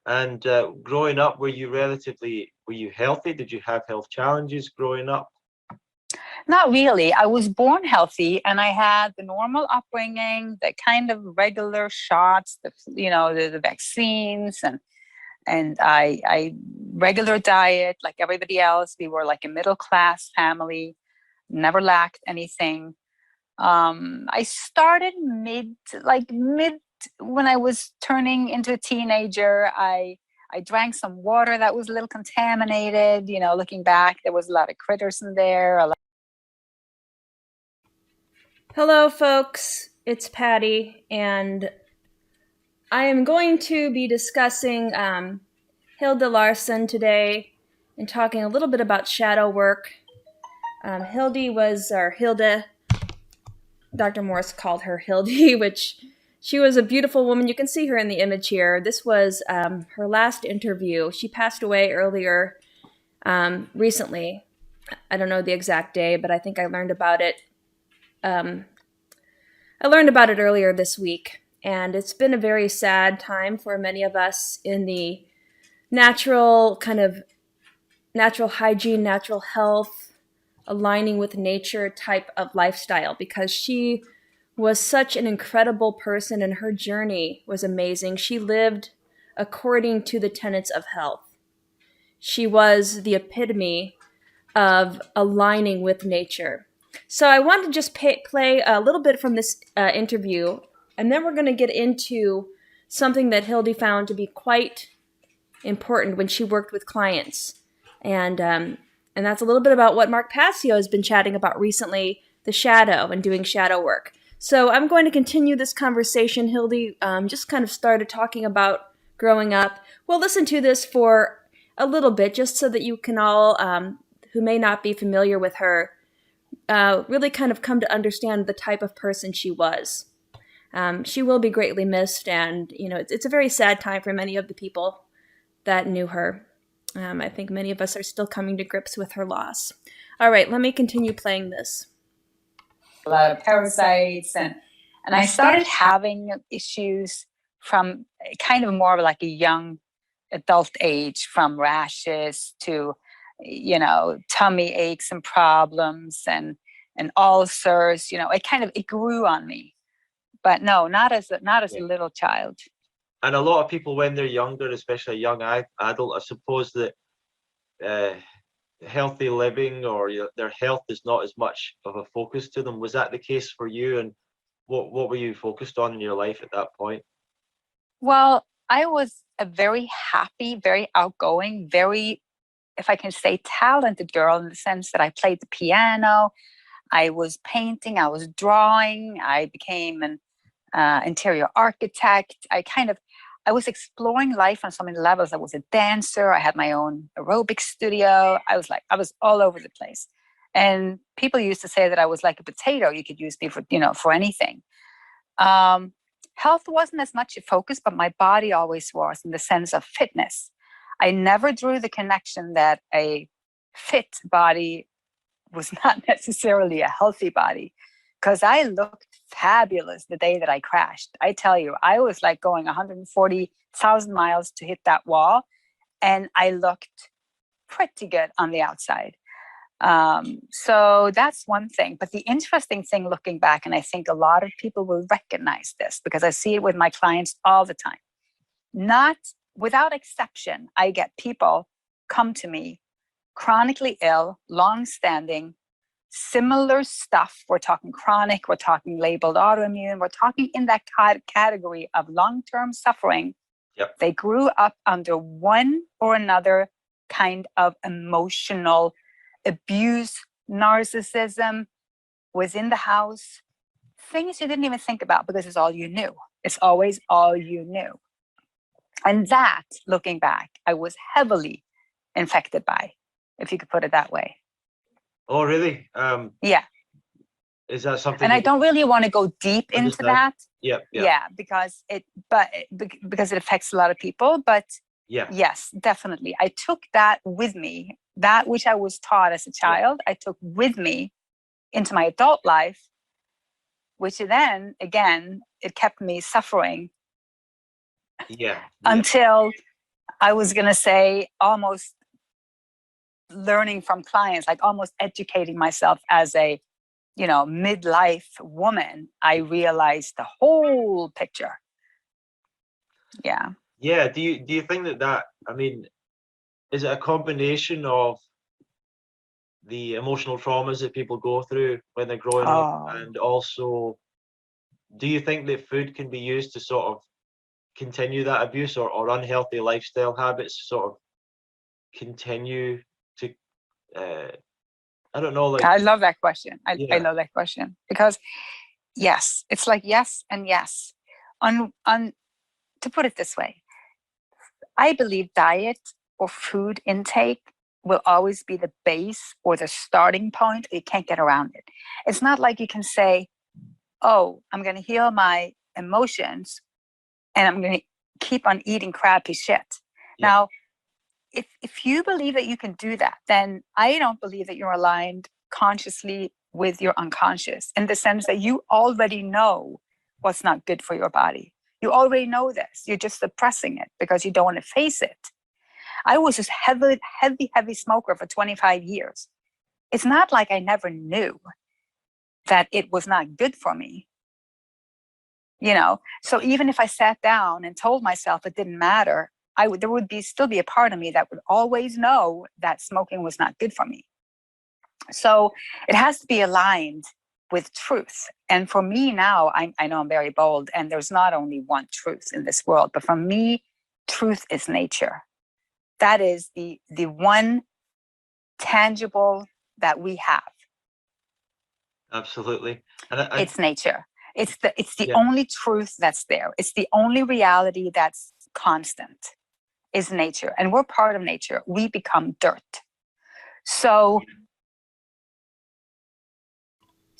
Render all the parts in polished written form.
And growing up, were you healthy? Did you have health challenges growing up? Not really. I was born healthy, and I had the normal upbringing, the kind of regular shots, the vaccines, and I regular diet like everybody else. We were like a middle class family, never lacked anything. I started mid when I was turning into a teenager. I drank some water that was a little contaminated. Looking back, there was a lot of critters in there. Hello, folks. It's Patty, and I am going to be discussing Hilde Larsen today and talking a little bit about shadow work. Hilde, Dr. Morse called her Hilde, which she was a beautiful woman. You can see her in the image here. This was her last interview. She passed away earlier recently. I don't know the exact day, but I think I learned about it. I learned about it earlier this week, and it's been a very sad time for many of us in the natural hygiene, natural health, aligning with nature type of lifestyle, because she was such an incredible person and her journey was amazing. She lived according to the tenets of health. She was the epitome of aligning with nature. So I want to just play a little bit from this interview, and then we're going to get into something that Hilde found to be quite important when she worked with clients. And that's a little bit about what Mark Passio has been chatting about recently, the shadow and doing shadow work. So I'm going to continue this conversation. Hilde just kind of started talking about growing up. We'll listen to this for a little bit just so that you can all, who may not be familiar with her, really kind of come to understand the type of person she was. She will be greatly missed, and it's a very sad time for many of the people that knew her. I think many of us are still coming to grips with her loss. All right, let me continue playing this. A lot of parasites, and I started having issues from kind of more of like a young adult age, from rashes to tummy aches and problems and ulcers. It grew on me, but no, not as a little child. And a lot of people, when they're younger, especially a young adult, I suppose that healthy living or their health is not as much of a focus to them. Was that the case for you? And what were you focused on in your life at that point? Well, I was a very happy, very outgoing, very, if I can say, talented girl, in the sense that I played the piano, I was painting, I was drawing, I became an interior architect. I was exploring life on so many levels. I was a dancer. I had my own aerobic studio. I was all over the place. And people used to say that I was like a potato. You could use me for anything. Health wasn't as much a focus, but my body always was, in the sense of fitness. I never drew the connection that a fit body was not necessarily a healthy body, because I looked fabulous the day that I crashed. I tell you, I was like going 140,000 miles to hit that wall, and I looked pretty good on the outside. So that's one thing. But the interesting thing looking back, and I think a lot of people will recognize this because I see it with my clients all the time, not without exception, I get people come to me chronically ill, long-standing, similar stuff. We're talking chronic, we're talking labeled autoimmune, we're talking in that category of long-term suffering. Yep. They grew up under one or another kind of emotional abuse, narcissism, was in the house, things you didn't even think about because it's all you knew. It's always all you knew. And that, looking back, I was heavily infected by, if you could put it that way. Oh, really? Yeah. Is that something? And I don't really want to go deep into that. Yeah. Because it affects a lot of people. But yeah, yes, definitely. I took that with me, that which I was taught as a child, I took with me into my adult life, which then, again, it kept me suffering. Yeah. Until I was going to say almost learning from clients, like almost educating myself as a, midlife woman. I realized the whole picture. Yeah. Yeah. Do you think that, I mean, is it a combination of the emotional traumas that people go through when they're growing up, and also, do you think that food can be used to sort of continue that abuse, or unhealthy lifestyle habits sort of continue to, I don't know, like, I love that question. I yeah, love that question because yes, it's like yes and yes. To put it this way, I believe diet or food intake will always be the base or the starting point. You can't get around it. It's not like you can say, oh, I'm going to heal my emotions and I'm going to keep on eating crappy shit. Yeah. Now, if you believe that you can do that, then I don't believe that you're aligned consciously with your unconscious, in the sense that you already know what's not good for your body. You already know this. You're just suppressing it because you don't want to face it. I was this heavy smoker for 25 years. It's not like I never knew that it was not good for me. So even if I sat down and told myself it didn't matter, there would still be a part of me that would always know that smoking was not good for me. So it has to be aligned with truth. And for me now, I know I'm very bold, and there's not only one truth in this world, but for me, truth is nature. That is the one tangible that we have. Absolutely. It's nature. It's the Yeah. only truth that's there. It's the only reality that's constant, is nature. And we're part of nature. We become dirt. So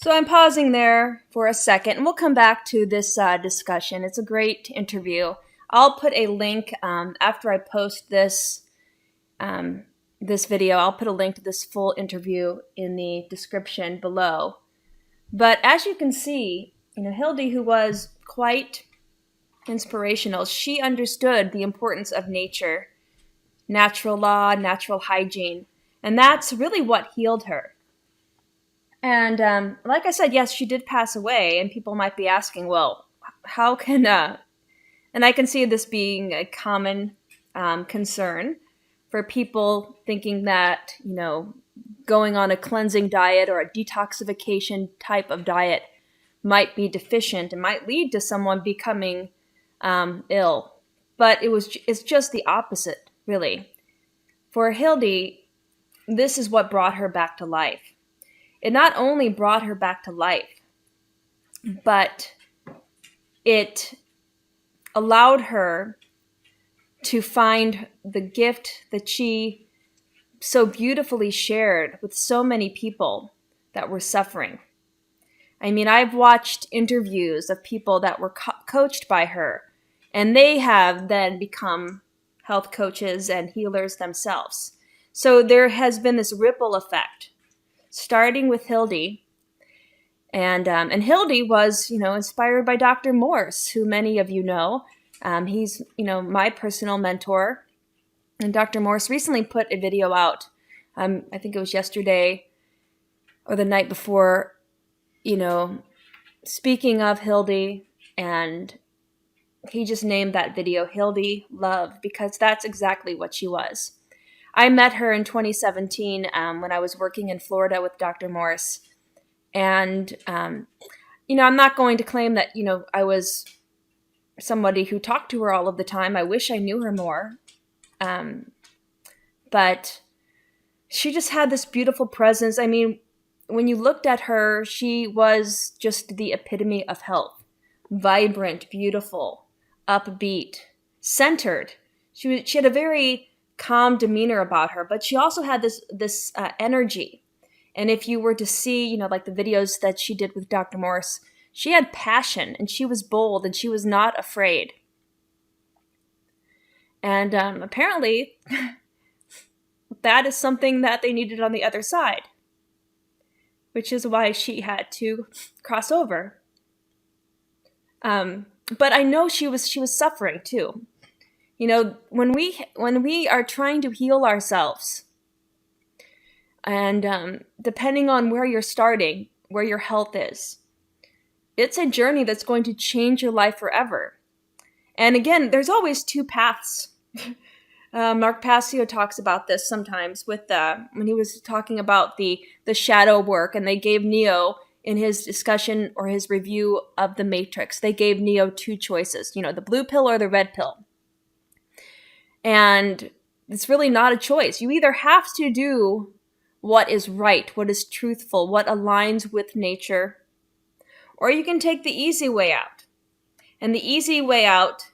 I'm pausing there for a second, and we'll come back to this discussion. It's a great interview. I'll put a link after I post this this video. I'll put a link to this full interview in the description below. But as you can see, Hilde, who was quite inspirational, she understood the importance of nature, natural law, natural hygiene, and that's really what healed her. And like I said, yes, she did pass away, and people might be asking, well, how can, and I can see this being a common concern for people thinking that, going on a cleansing diet or a detoxification type of diet might be deficient and might lead to someone becoming ill. But it's just the opposite, really. For Hilde, this is what brought her back to life. It not only brought her back to life, but it allowed her to find the gift that she so beautifully shared with so many people that were suffering. I mean, I've watched interviews of people that were coached by her, and they have then become health coaches and healers themselves. So there has been this ripple effect, starting with Hilde. And Hilde was, inspired by Dr. Morse, who many of you know. He's, my personal mentor. And Dr. Morse recently put a video out. I think it was yesterday or the night before, speaking of Hilde, and he just named that video Hilde Love, because that's exactly what she was. I met her in 2017 when I was working in Florida with Dr. Morse. And, I'm not going to claim that, I was somebody who talked to her all of the time. I wish I knew her more. But she just had this beautiful presence. I mean, when you looked at her, she was just the epitome of health. Vibrant, beautiful, upbeat, centered. She had a very calm demeanor about her, but she also had this energy. And if you were to see, like the videos that she did with Dr. Morse, she had passion, and she was bold, and she was not afraid. And apparently, that is something that they needed on the other side, which is why she had to cross over. But I know she was suffering too. When we are trying to heal ourselves, and depending on where you're starting, where your health is, it's a journey that's going to change your life forever. And again, there's always two paths. Mark Passio talks about this sometimes with when he was talking about the shadow work, and they gave Neo, in his discussion or his review of The Matrix, they gave Neo two choices, the blue pill or the red pill. And it's really not a choice. You either have to do what is right, what is truthful, what aligns with nature, or you can take the easy way out. And the easy way out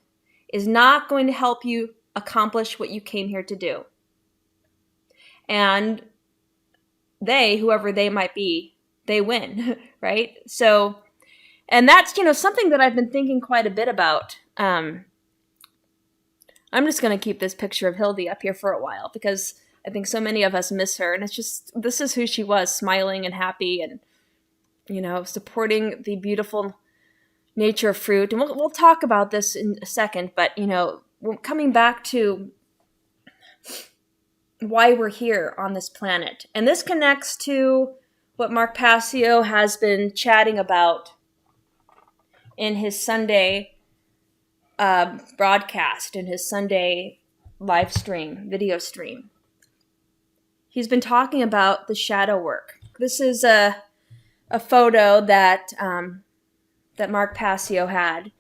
is not going to help you accomplish what you came here to do. And whoever they might be, they win, right? So, and that's, something that I've been thinking quite a bit about. I'm just going to keep this picture of Hilde up here for a while because I think so many of us miss her. And it's just, this is who she was, smiling and happy and, supporting the beautiful nature of fruit. And we'll talk about this in a second, but, coming back to why we're here on this planet. And this connects to what Mark Passio has been chatting about in his Sunday broadcast, in his Sunday live stream, video stream. He's been talking about the shadow work. This is a photo that Mark Passio had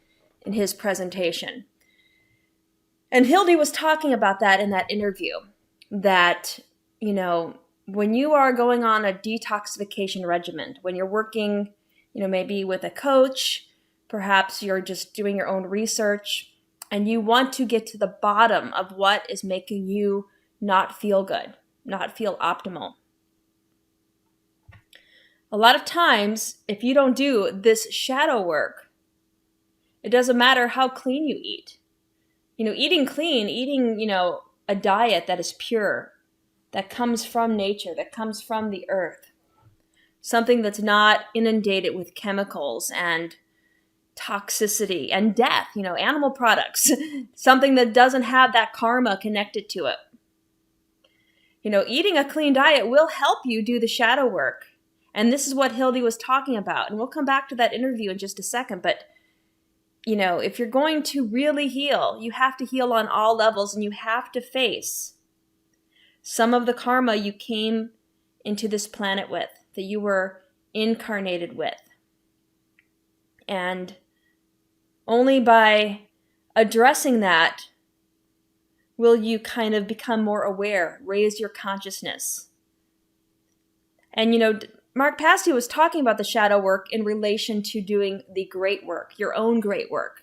in his presentation. And Hilde was talking about that in that interview, that, when you are going on a detoxification regimen, when you're working, maybe with a coach, perhaps you're just doing your own research, and you want to get to the bottom of what is making you not feel good, not feel optimal. A lot of times, if you don't do this shadow work, it doesn't matter how clean you eat. Eating clean, eating, a diet that is pure, that comes from nature, that comes from the earth. Something that's not inundated with chemicals and toxicity and death, animal products. Something that doesn't have that karma connected to it. Eating a clean diet will help you do the shadow work. And this is what Hilde was talking about. And we'll come back to that interview in just a second. But, if you're going to really heal, you have to heal on all levels, and you have to face some of the karma you came into this planet with, that you were incarnated with. And only by addressing that will you kind of become more aware, raise your consciousness. And, Mark Passio was talking about the shadow work in relation to doing the great work, your own great work.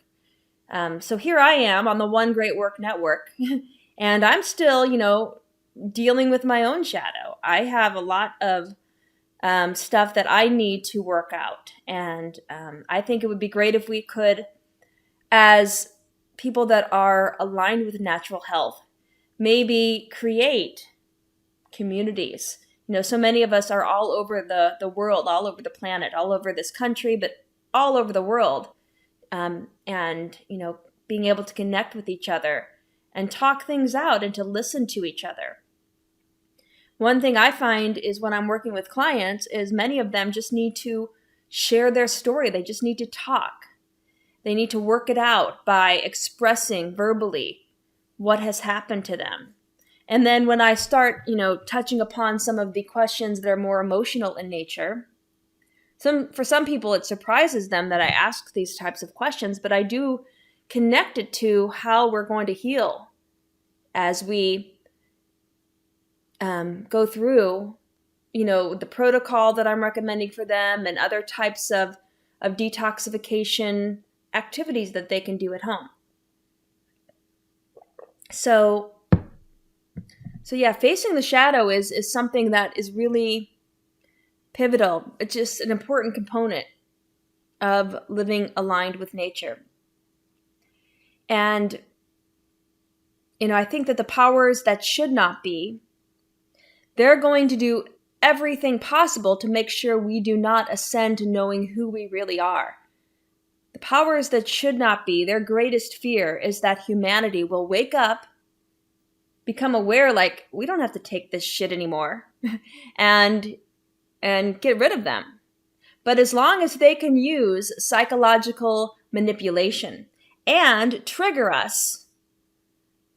So here I am on the One Great Work Network, and I'm still, dealing with my own shadow. I have a lot of stuff that I need to work out. And I think it would be great if we could, as people that are aligned with natural health, maybe create communities. So many of us are all over the world, all over the planet, all over this country, but all over the world. And, being able to connect with each other and talk things out and to listen to each other. One thing I find is when I'm working with clients is many of them just need to share their story. They just need to talk. They need to work it out by expressing verbally what has happened to them. And then when I start, touching upon some of the questions that are more emotional in nature, for some people it surprises them that I ask these types of questions, but I do connect it to how we're going to heal as we go through, the protocol that I'm recommending for them and other types of detoxification activities that they can do at home. So yeah, facing the shadow is something that is really pivotal. It's just an important component of living aligned with nature. And, I think that the powers that should not be, they're going to do everything possible to make sure we do not ascend to knowing who we really are. The powers that should not be, their greatest fear is that humanity will wake up, become aware, like, we don't have to take this shit anymore, and get rid of them. But as long as they can use psychological manipulation and trigger us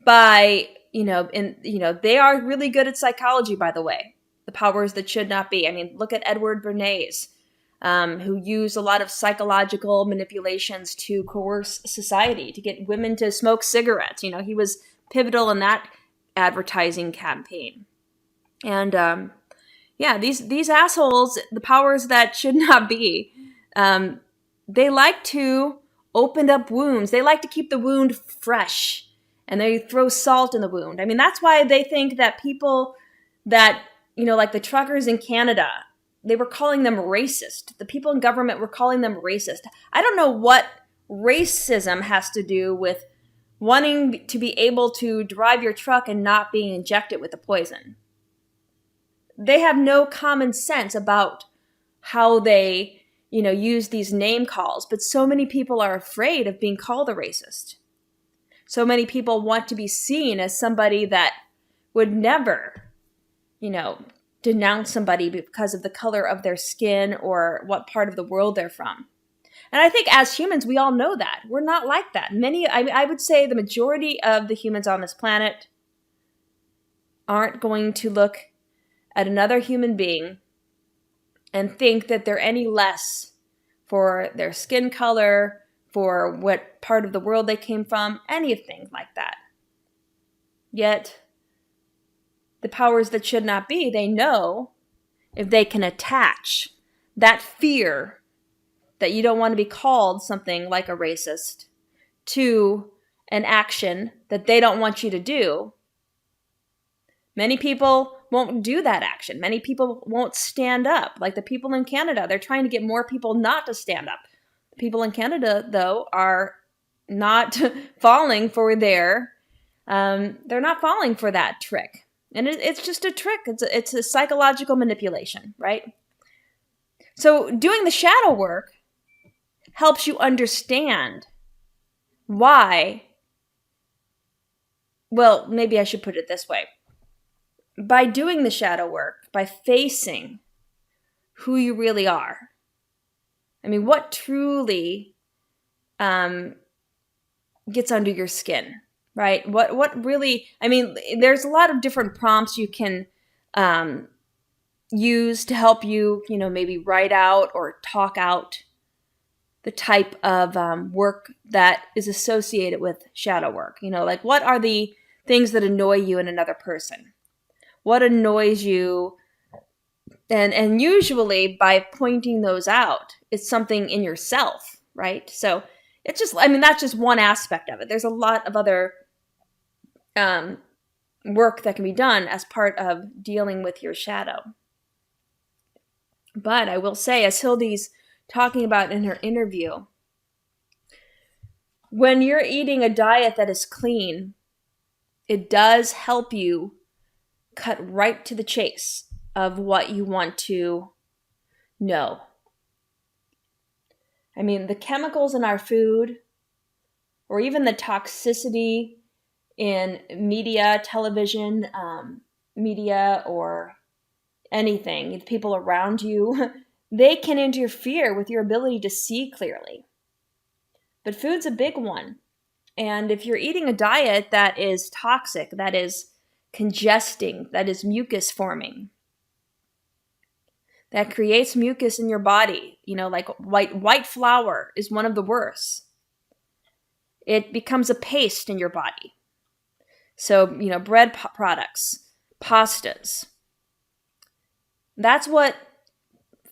by, they are really good at psychology, by the way, the powers that should not be. I mean, look at Edward Bernays, who used a lot of psychological manipulations to coerce society, to get women to smoke cigarettes. He was pivotal in that advertising campaign. And these assholes, the powers that should not be, they like to open up wounds. They like to keep the wound fresh, and they throw salt in the wound. I mean, that's why they think that people that, like the truckers in Canada, they were calling them racist. The people in government were calling them racist. I don't know what racism has to do with wanting to be able to drive your truck and not being injected with the poison. They have no common sense about how they, use these name calls. But so many people are afraid of being called a racist. So many people want to be seen as somebody that would never, denounce somebody because of the color of their skin or what part of the world they're from. And I think as humans, we all know that. We're not like that. I would say the majority of the humans on this planet aren't going to look at another human being and think that they're any less for their skin color, for what part of the world they came from, anything like that. Yet, the powers that should not be, they know if they can attach that fear that you don't want to be called something like a racist to an action that they don't want you to do. Many people won't do that action. Many people won't stand up. Like the people in Canada, they're trying to get more people not to stand up. The people in Canada, though, are not falling for they're not falling for that trick. And it's just a trick. It's a psychological manipulation, right? So doing the shadow work helps you understand why. Well, maybe I should put it this way. By doing the shadow work, by facing who you really are, I mean, what truly gets under your skin, right? What really, I mean, there's a lot of different prompts you can use to help you, maybe write out or talk out the type of work that is associated with shadow work. Like what are the things that annoy you in another person? What annoys you? And usually by pointing those out, it's something in yourself, right? So it's just, that's just one aspect of it. There's a lot of other work that can be done as part of dealing with your shadow. But I will say, as Hilde's talking about in her interview, when you're eating a diet that is clean, it does help you cut right to the chase of what you want to know. I mean, the chemicals in our food, or even the toxicity in media, television, media, or anything, the people around you, they can interfere with your ability to see clearly. But food's a big one. And if you're eating a diet that is toxic, that is congesting, that is mucus forming, that creates mucus in your body, like white flour is one of the worst. It becomes a paste in your body. So, bread products, pastas. That's what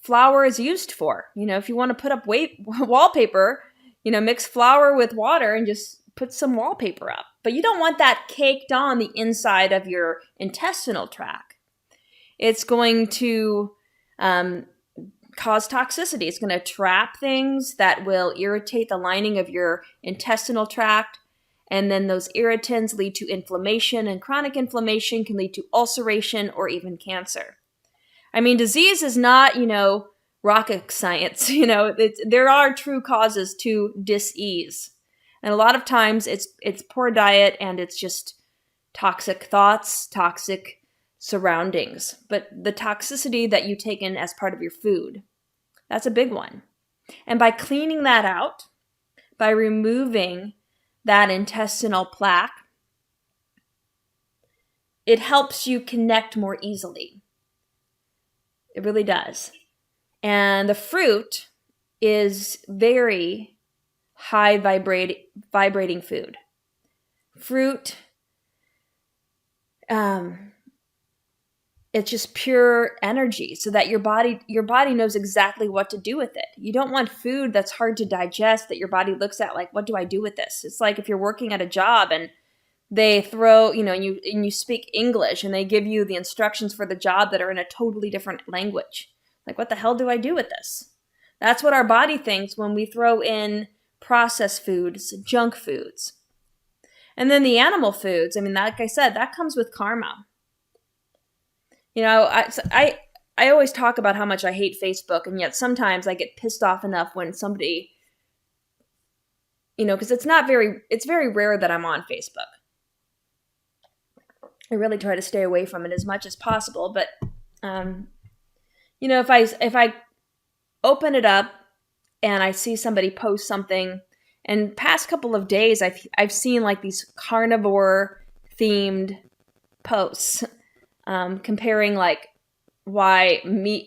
flour is used for. If you want to put up wallpaper, mix flour with water and just put some wallpaper up. But you don't want that caked on the inside of your intestinal tract. It's going to cause toxicity. It's going to trap things that will irritate the lining of your intestinal tract. And then those irritants lead to inflammation, and chronic inflammation can lead to ulceration or even cancer. I mean, disease is not, rocket science. There are true causes to dis-ease. And a lot of times it's poor diet and it's just toxic thoughts, toxic surroundings. But the toxicity that you take in as part of your food, that's a big one. And by cleaning that out, by removing that intestinal plaque, it helps you connect more easily. It really does. And the fruit is very high vibrating food. Fruit, it's just pure energy, so that your body knows exactly what to do with it. You don't want food that's hard to digest, that your body looks at like, what do I do with this? It's like if you're working at a job and they throw, and you speak English and they give you the instructions for the job that are in a totally different language. Like, what the hell do I do with this? That's what our body thinks when we throw in processed foods, junk foods. And then the animal foods, like I said, that comes with karma. I always talk about how much I hate Facebook, and yet sometimes I get pissed off enough when somebody, because it's very rare that I'm on Facebook. I really try to stay away from it as much as possible, but if I open it up and I see somebody post something, and past couple of days I've seen like these carnivore themed posts comparing like why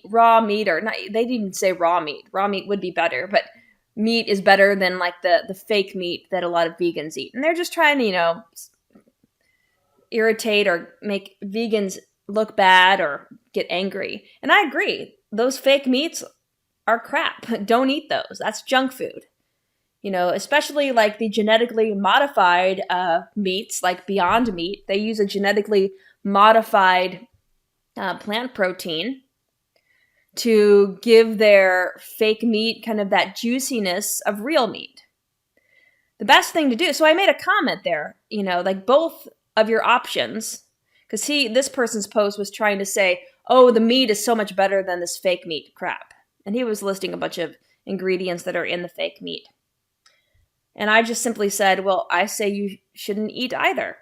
raw meat, or not, they didn't even say raw meat. Raw meat would be better, but meat is better than like the fake meat that a lot of vegans eat. And they're just trying to, irritate or make vegans look bad or get angry. And I agree. Those fake meats are crap. Don't eat those. That's junk food. Especially like the genetically modified meats, like Beyond Meat. They use a genetically modified plant protein to give their fake meat kind of that juiciness of real meat. The best thing to do, so I made a comment there, like both of your options, because this person's post was trying to say, oh, the meat is so much better than this fake meat crap. And he was listing a bunch of ingredients that are in the fake meat. And I just simply said, well, I say you shouldn't eat either.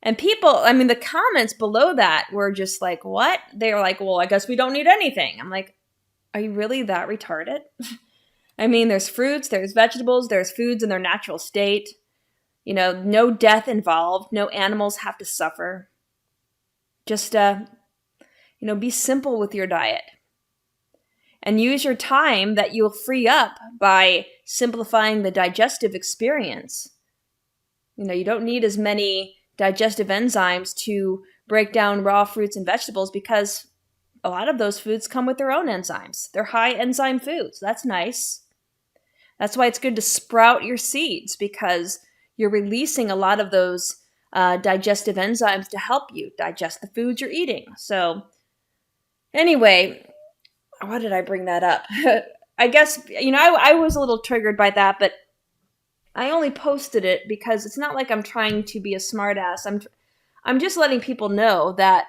And people, the comments below that were just like, what? They were like, well, I guess we don't need anything. I'm like, are you really that retarded? There's fruits, there's vegetables, there's foods in their natural state. No death involved, no animals have to suffer. Just, be simple with your diet. And use your time that you'll free up by simplifying the digestive experience. You don't need as many digestive enzymes to break down raw fruits and vegetables, because a lot of those foods come with their own enzymes. They're high enzyme foods. That's nice. That's why it's good to sprout your seeds, because you're releasing a lot of those digestive enzymes to help you digest the foods you're eating. So anyway, why did I bring that up? I guess, I was a little triggered by that, but I only posted it because it's not like I'm trying to be a smartass. I'm just letting people know that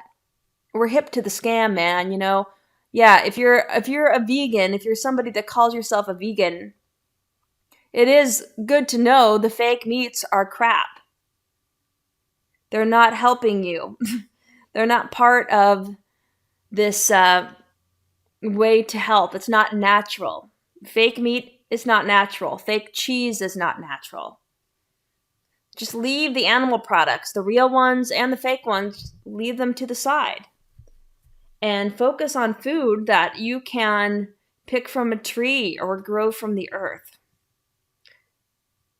we're hip to the scam, man. Yeah, if you're a vegan, if you're somebody that calls yourself a vegan, it is good to know the fake meats are crap. They're not helping you. They're not part of this way to health. It's not natural. Fake meat is not natural. Fake cheese is not natural. Just leave the animal products, the real ones and the fake ones, leave them to the side. And focus on food that you can pick from a tree or grow from the earth.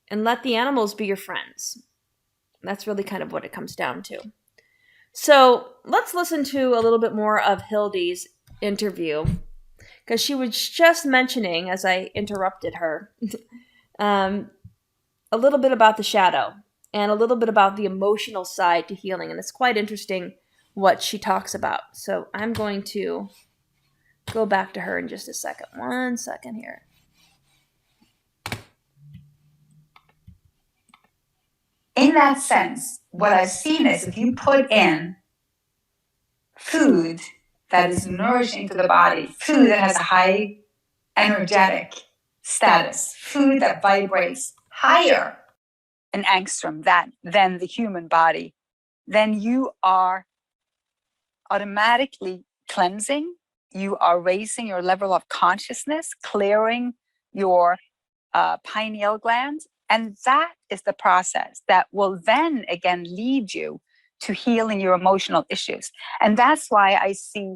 And let the animals be your friends. That's really kind of what it comes down to. So let's listen to a little bit more of Hilde's interview, because she was just mentioning, as I interrupted her, a little bit about the shadow and a little bit about the emotional side to healing. And it's quite interesting what she talks about. So I'm going to go back to her in just a second. 1 second here. In that sense, what I've seen is if you put in food that is nourishing to the body, food that has a high energetic status, food that vibrates higher in angstrom than the human body, then you are automatically cleansing, you are raising your level of consciousness, clearing your pineal gland. And that is the process that will then again lead you to healing your emotional issues. And that's why I see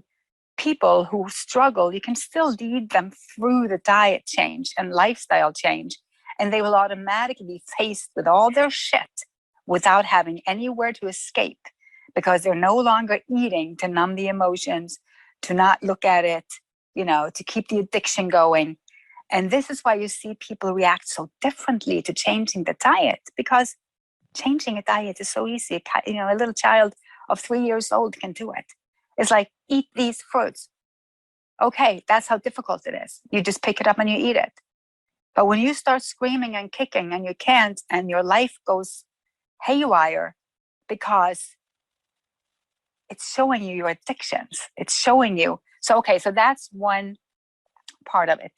people who struggle, you can still lead them through the diet change and lifestyle change, and they will automatically be faced with all their shit without having anywhere to escape, because they're no longer eating to numb the emotions, to not look at it, to keep the addiction going. And this is why you see people react so differently to changing the diet, because changing a diet is so easy. A little child of 3 years old can do it. It's like, eat these fruits. Okay, that's how difficult it is. You just pick it up and you eat it. But when you start screaming and kicking and you can't, and your life goes haywire because it's showing you your addictions. It's showing you. So that's one part of it.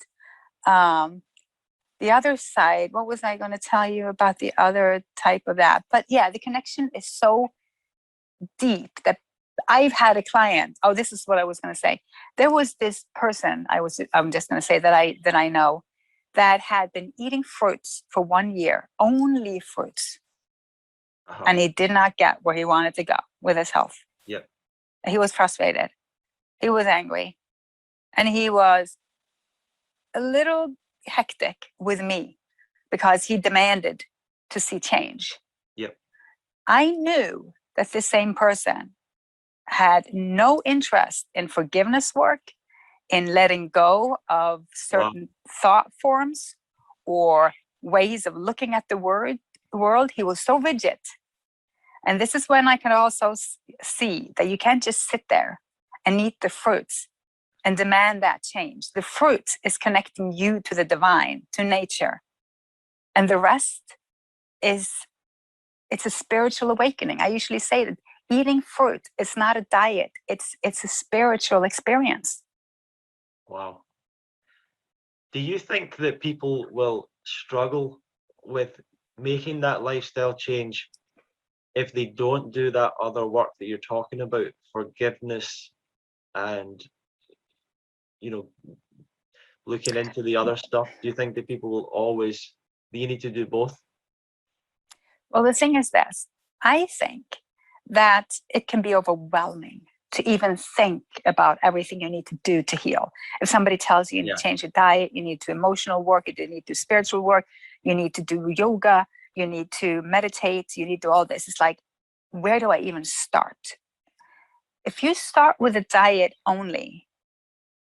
The other side, what was I going to tell you about the other type of that? But yeah, the connection is so deep that I've had a client. Oh, this is what I was going to say. There was this person I'm just going to say that I know, that had been eating fruits for 1 year, only fruits. Uh-huh. And he did not get where he wanted to go with his health. Yep. He was frustrated. He was angry. And he was a little hectic with me because he demanded to see change. Yep. I knew that this same person had no interest in forgiveness work, in letting go of certain thought forms or ways of looking at the world. He was so rigid. And this is when I can also see that you can't just sit there and eat the fruits and demand that change. The fruit is connecting you to the divine, to nature. And the rest it's a spiritual awakening. I usually say that eating fruit is not a diet. It's a spiritual experience. Wow. Do you think that people will struggle with making that lifestyle change if they don't do that other work that you're talking about, forgiveness and, looking into the other stuff? Do you think that people will you need to do both? Well, the thing is this, I think that it can be overwhelming to even think about everything you need to do to heal. If somebody tells you need to change your diet, you need to emotional work, you need to do spiritual work, you need to do yoga, you need to meditate, you need to do all this. It's like, where do I even start? If you start with a diet only,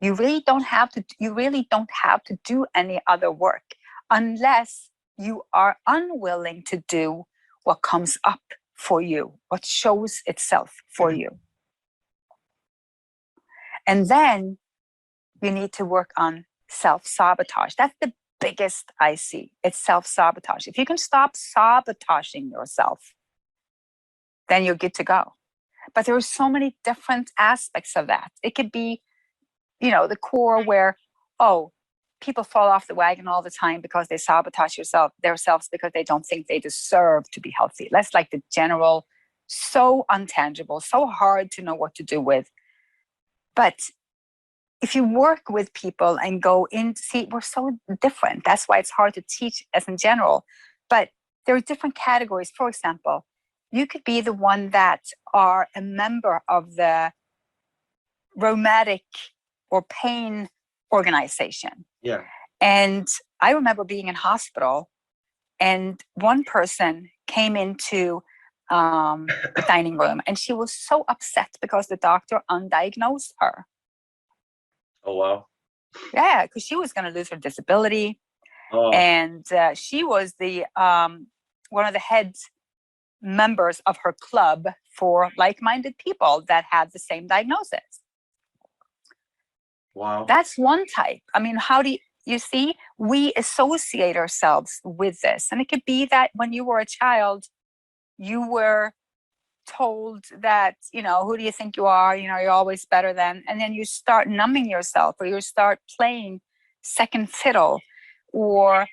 you really don't have to do any other work unless you are unwilling to do what comes up for you, what shows itself for you. And then you need to work on self-sabotage. That's the biggest I see. It's self-sabotage. If you can stop sabotaging yourself, then you're good to go. But there are so many different aspects of that. It could be, the core where, people fall off the wagon all the time because they sabotage themselves because they don't think they deserve to be healthy. That's like the general, so untangible, so hard to know what to do with. But if you work with people and go in, see, we're so different. That's why it's hard to teach as in general. But there are different categories. For example, you could be the one that are a member of the rheumatic or pain organization. Yeah. And I remember being in hospital, and one person came into the dining room, and she was so upset because the doctor undiagnosed her. Oh, wow. Yeah, because she was going to lose her disability. Oh. And she was the one of the head members of her club for like-minded people that had the same diagnosis. Wow. That's one type. I mean, how do you see? We associate ourselves with this. And it could be that when you were a child, you were told that, who do you think you are? You're always better than, and then you start numbing yourself, or you start playing second fiddle, or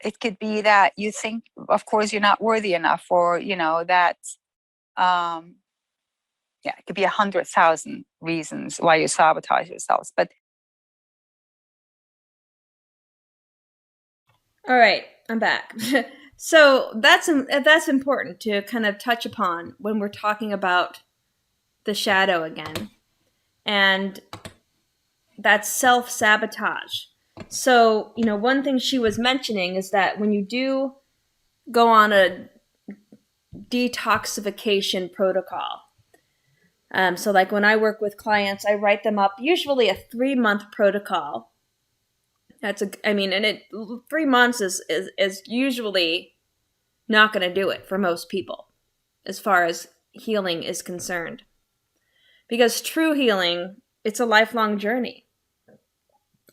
it could be that you think, of course, you're not worthy enough, or, that, it could be 100,000 reasons why you sabotage yourselves. But all right, I'm back. So that's important to kind of touch upon when we're talking about the shadow again, and that's self-sabotage. So, one thing she was mentioning is that when you do go on a detoxification protocol, so like when I work with clients, I write them up usually a 3-month protocol. 3 months is usually not going to do it for most people as far as healing is concerned. Because true healing, it's a lifelong journey.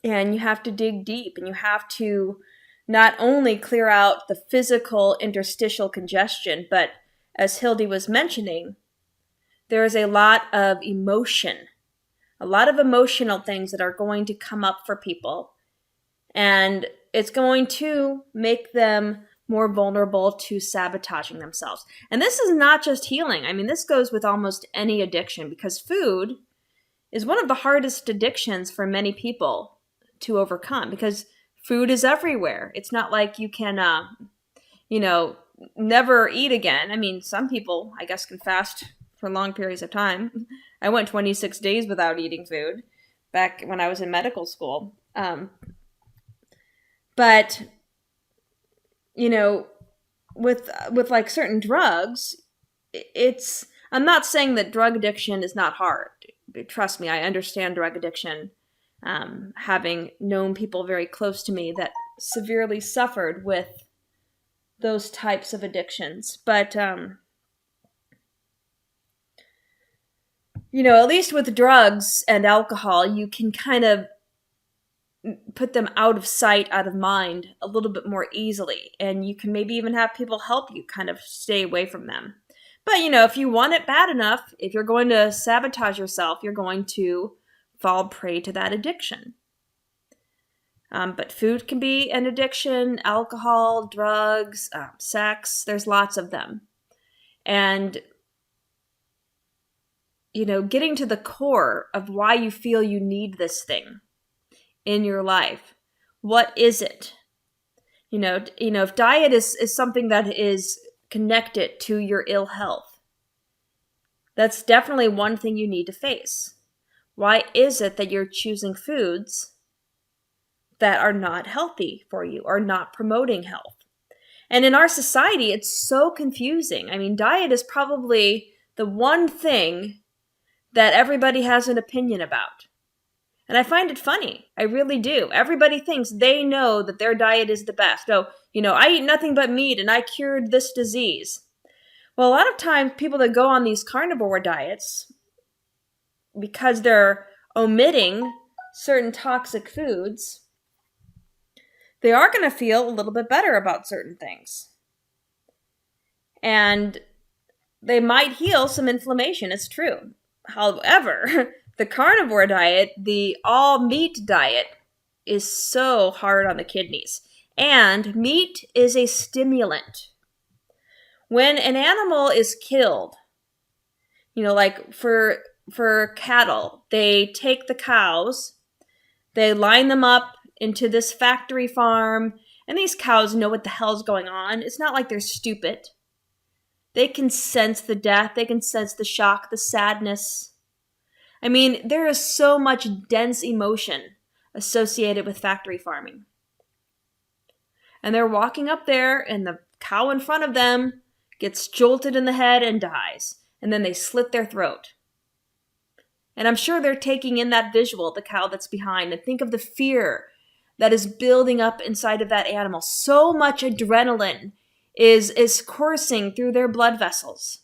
And you have to dig deep, and you have to not only clear out the physical interstitial congestion, but as Hilde was mentioning, there is a lot of emotion, a lot of emotional things that are going to come up for people. And it's going to make them more vulnerable to sabotaging themselves. And this is not just healing. I mean, this goes with almost any addiction, because food is one of the hardest addictions for many people to overcome, because food is everywhere. It's not like you can, never eat again. I mean, some people, I guess, can fast for long periods of time. I went 26 days without eating food back when I was in medical school. But, with like certain drugs, I'm not saying that drug addiction is not hard. Trust me, I understand drug addiction, having known people very close to me that severely suffered with those types of addictions. But, at least with drugs and alcohol, you can kind of put them out of sight, out of mind a little bit more easily. And you can maybe even have people help you kind of stay away from them. But, if you want it bad enough, if you're going to sabotage yourself, you're going to fall prey to that addiction. But food can be an addiction, alcohol, drugs, sex, there's lots of them. And, getting to the core of why you feel you need this thing in your life. What is it? If diet is something that is connected to your ill health, that's definitely one thing you need to face. Why is it that you're choosing foods that are not healthy for you, or not promoting health? And in our society, it's so confusing. I mean, diet is probably the one thing that everybody has an opinion about. And I find it funny. I really do. Everybody thinks they know that their diet is the best. Oh, I eat nothing but meat and I cured this disease. Well, a lot of times people that go on these carnivore diets, because they're omitting certain toxic foods, they are going to feel a little bit better about certain things. And they might heal some inflammation. It's true. However, the carnivore diet, the all-meat diet, is so hard on the kidneys. And meat is a stimulant. When an animal is killed, like for cattle, they take the cows, they line them up into this factory farm, and these cows know what the hell's going on. It's not like they're stupid. They can sense the death, they can sense the shock, the sadness. I mean, there is so much dense emotion associated with factory farming. And they're walking up there, and the cow in front of them gets jolted in the head and dies. And then they slit their throat. And I'm sure they're taking in that visual, the cow that's behind, and think of the fear that is building up inside of that animal. So much adrenaline is coursing through their blood vessels.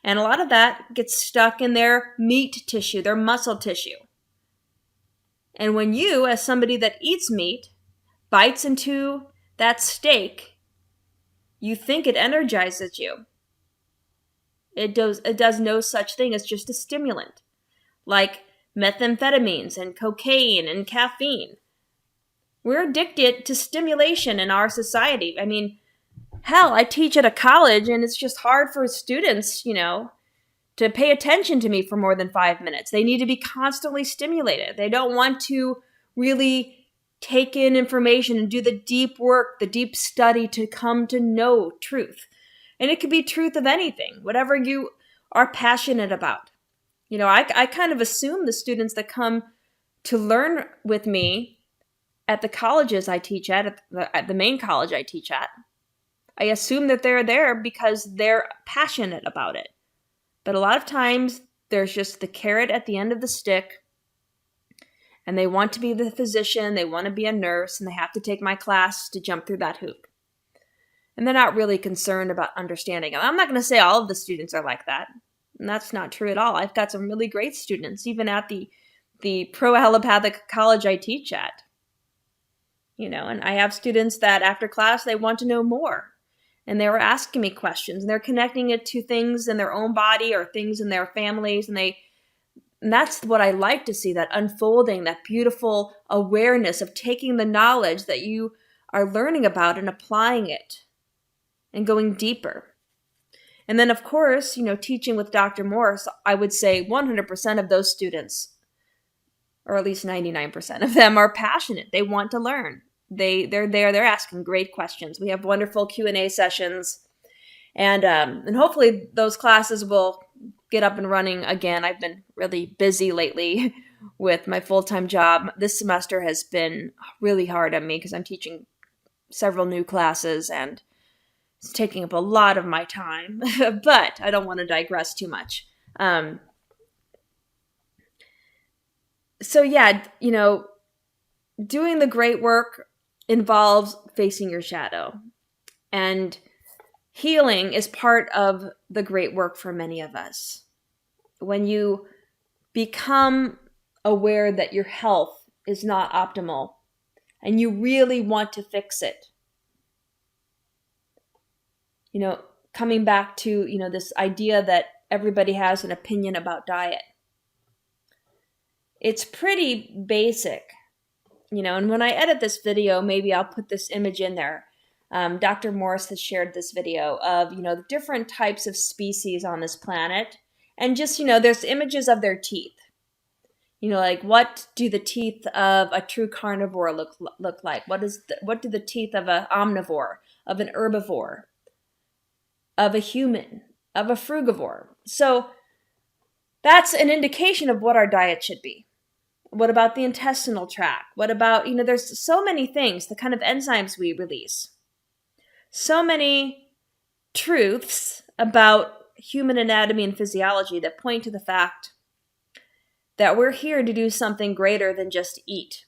And a lot of that gets stuck in their meat tissue, their muscle tissue. And when you, as somebody that eats meat, bites into that steak, you think it energizes you. It does no such thing as just a stimulant, like methamphetamines and cocaine and caffeine. We're addicted to stimulation in our society. I mean, hell, I teach at a college, and it's just hard for students, to pay attention to me for more than 5 minutes. They need to be constantly stimulated. They don't want to really take in information and do the deep work, the deep study to come to know truth. And it could be truth of anything, whatever you are passionate about. I kind of assume the students that come to learn with me at the colleges I teach at the main college I teach at, I assume that they're there because they're passionate about it. But a lot of times there's just the carrot at the end of the stick, and they want to be the physician, they want to be a nurse, and they have to take my class to jump through that hoop. And they're not really concerned about understanding. I'm not going to say all of the students are like that. And that's not true at all. I've got some really great students, even at the pro-allopathic college I teach at. And I have students that after class, they want to know more. And they were asking me questions, and they're connecting it to things in their own body or things in their families. And that's what I like to see, that unfolding, that beautiful awareness of taking the knowledge that you are learning about and applying it and going deeper. And then, of course, teaching with Dr. Morse, I would say 100% of those students, or at least 99% of them, are passionate. They want to learn. They're there. They're asking great questions. We have wonderful Q&A sessions, and hopefully those classes will get up and running again. I've been really busy lately with my full-time job. This semester has been really hard on me because I'm teaching several new classes, and it's taking up a lot of my time. But I don't want to digress too much. So yeah, doing the great work involves facing your shadow. And healing is part of the great work for many of us. When you become aware that your health is not optimal and you really want to fix it, coming back to, this idea that everybody has an opinion about diet. It's pretty basic, and when I edit this video, maybe I'll put this image in there. Dr. Morse has shared this video of, the different types of species on this planet. And just, there's images of their teeth. Like, what do the teeth of a true carnivore look like? What do the teeth of an omnivore, of an herbivore, of a human, of a frugivore? So that's an indication of what our diet should be. What about the intestinal tract? What about, there's so many things, the kind of enzymes we release. So many truths about human anatomy and physiology that point to the fact that we're here to do something greater than just eat.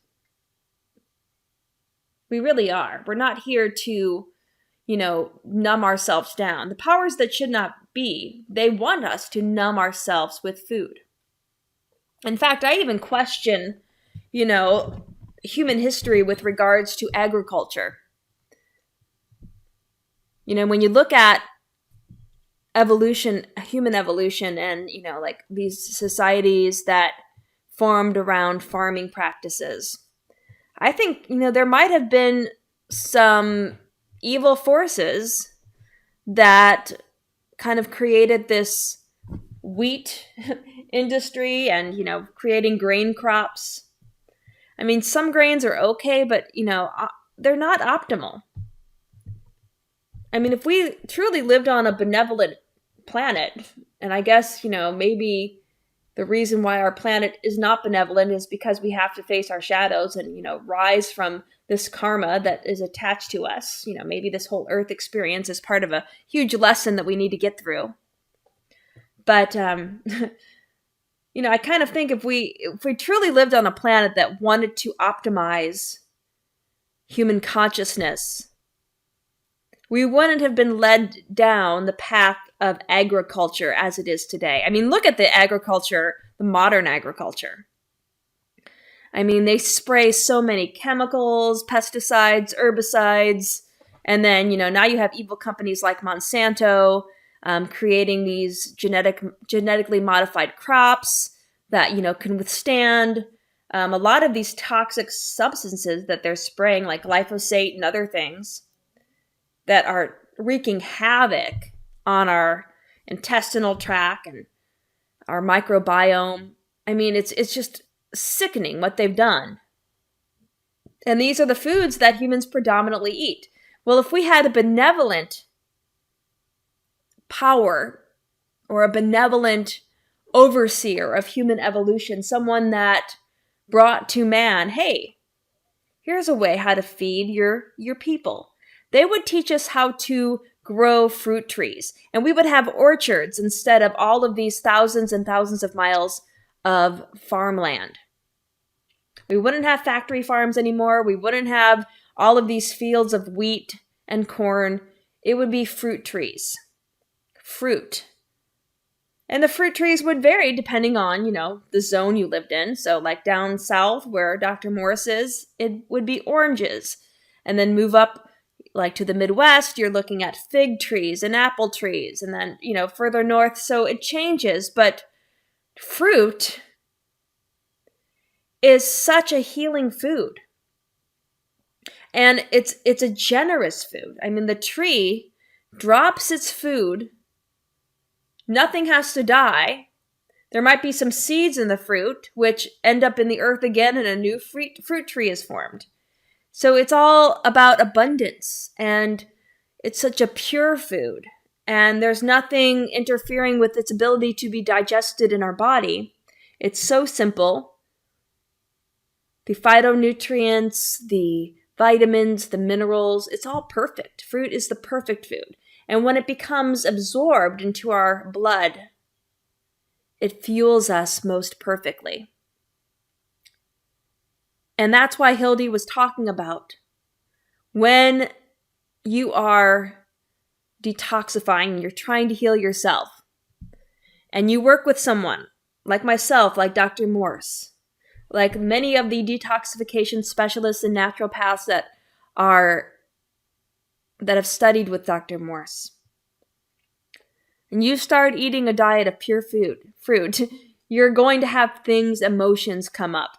We really are. We're not here to, numb ourselves down. The powers that should not be, they want us to numb ourselves with food. In fact, I even question, human history with regards to agriculture. When you look at evolution, human evolution, and, like these societies that formed around farming practices, I think, there might have been some evil forces that kind of created this wheat industry and, creating grain crops. I mean, some grains are okay, but, they're not optimal. I mean, if we truly lived on a benevolent planet, and I guess, maybe the reason why our planet is not benevolent is because we have to face our shadows and, rise from this karma that is attached to us. Maybe this whole Earth experience is part of a huge lesson that we need to get through. But, I kind of think if we truly lived on a planet that wanted to optimize human consciousness, we wouldn't have been led down the path of agriculture as it is today. I mean, look at the agriculture, the modern agriculture. I mean, they spray so many chemicals, pesticides, herbicides, and then, now you have evil companies like Monsanto creating these genetically modified crops that, can withstand a lot of these toxic substances that they're spraying, like glyphosate and other things that are wreaking havoc on our intestinal tract and our microbiome. I mean, it's just sickening what they've done. And these are the foods that humans predominantly eat. Well, if we had a benevolent power or a benevolent overseer of human evolution, someone that brought to man, hey, here's a way how to feed your people. They would teach us how to grow fruit trees, and we would have orchards instead of all of these thousands and thousands of miles of farmland. We wouldn't have factory farms anymore. We wouldn't have all of these fields of wheat and corn. It would be fruit trees. Fruit. And the fruit trees would vary depending on, the zone you lived in. So like down south where Dr. Morse is, it would be oranges. And then move up like to the Midwest, you're looking at fig trees and apple trees. And then, further north, so it changes. But fruit is such a healing food. And it's a generous food. I mean, the tree drops its food. Nothing has to die. There might be some seeds in the fruit, which end up in the earth again, and a new fruit tree is formed. So it's all about abundance, and it's such a pure food. And there's nothing interfering with its ability to be digested in our body. It's so simple. The phytonutrients, the vitamins, the minerals, it's all perfect. Fruit is the perfect food. And when it becomes absorbed into our blood, it fuels us most perfectly. And that's why Hilde was talking about when you are detoxifying, you're trying to heal yourself, and you work with someone like myself, like Dr. Morse, like many of the detoxification specialists and naturopaths that have studied with Dr. Morse. And you start eating a diet of pure fruit, you're going to have emotions come up.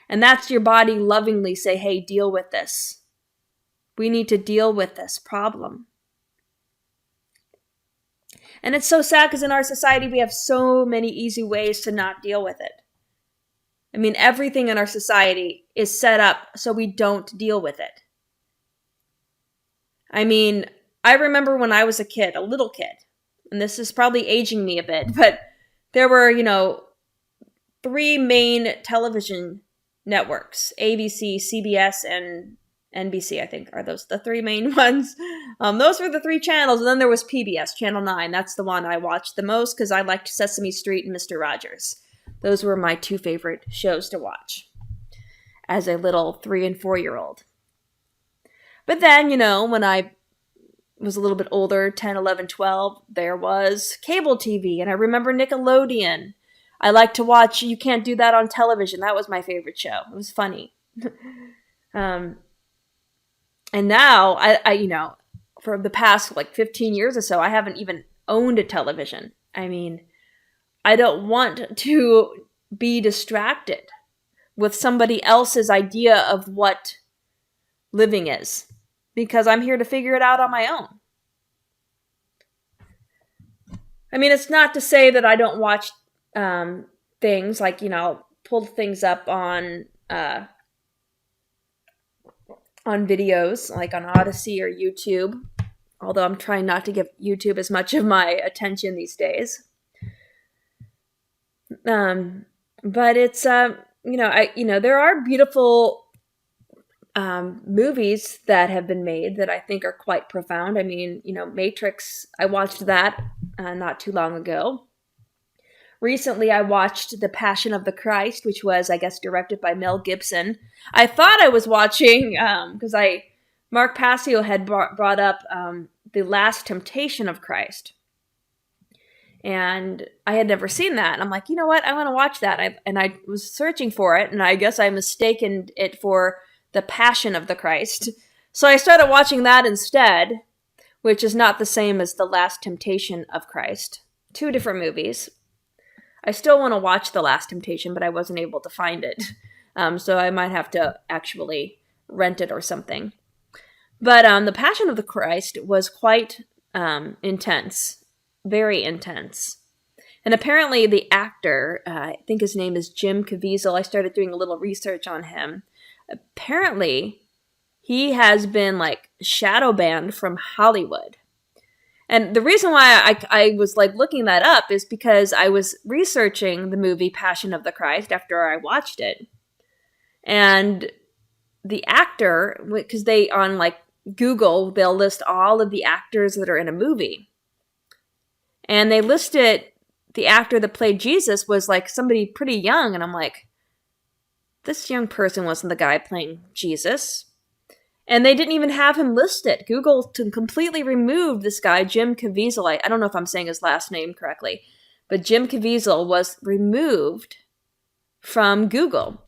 And that's your body lovingly say, hey, deal with this. We need to deal with this problem. And it's so sad because in our society, we have so many easy ways to not deal with it. I mean, everything in our society is set up so we don't deal with it. I mean, I remember when I was a little kid, and this is probably aging me a bit, but there were, 3 main television networks, ABC, CBS, and NBC, I think, are those the 3 main ones. Those were the 3 channels, and then there was PBS, Channel 9. That's the one I watched the most because I liked Sesame Street and Mr. Rogers. Those were my 2 favorite shows to watch as a little 3 and 4-year-old. But then, when I was a little bit older, 10, 11, 12, there was cable TV, and I remember Nickelodeon. I like to watch You Can't Do That on Television. That was my favorite show. It was funny. And now, I for the past 15 years or so, I haven't even owned a television. I mean, I don't want to be distracted with somebody else's idea of what living is, because I'm here to figure it out on my own. I mean, it's not to say that I don't watch things like, pull things up on videos like on Odysee or YouTube, although I'm trying not to give YouTube as much of my attention these days. But it's, there are beautiful movies that have been made that I think are quite profound. I mean, Matrix, I watched that not too long ago. Recently, I watched The Passion of the Christ, which was, I guess, directed by Mel Gibson. I thought I was watching, because Mark Passio had brought up The Last Temptation of Christ. And I had never seen that. And I'm like, you know what? I want to watch that. I was searching for it, and I guess I mistaken it for The Passion of the Christ. So I started watching that instead, which is not the same as The Last Temptation of Christ. 2 different movies. I still want to watch The Last Temptation, but I wasn't able to find it. So I might have to actually rent it or something. But The Passion of the Christ was quite intense. Very intense. And apparently the actor, I think his name is Jim Caviezel. I started doing a little research on him. Apparently, he has been like shadow banned from Hollywood. And the reason why I was like looking that up is because I was researching the movie Passion of the Christ after I watched it. And the actor, because they on like Google, they'll list all of the actors that are in a movie. And they listed the actor that played Jesus was like somebody pretty young. And I'm like, this young person wasn't the guy playing Jesus. And they didn't even have him listed. Google completely removed this guy, Jim Caviezel. I don't know if I'm saying his last name correctly, but Jim Caviezel was removed from Google.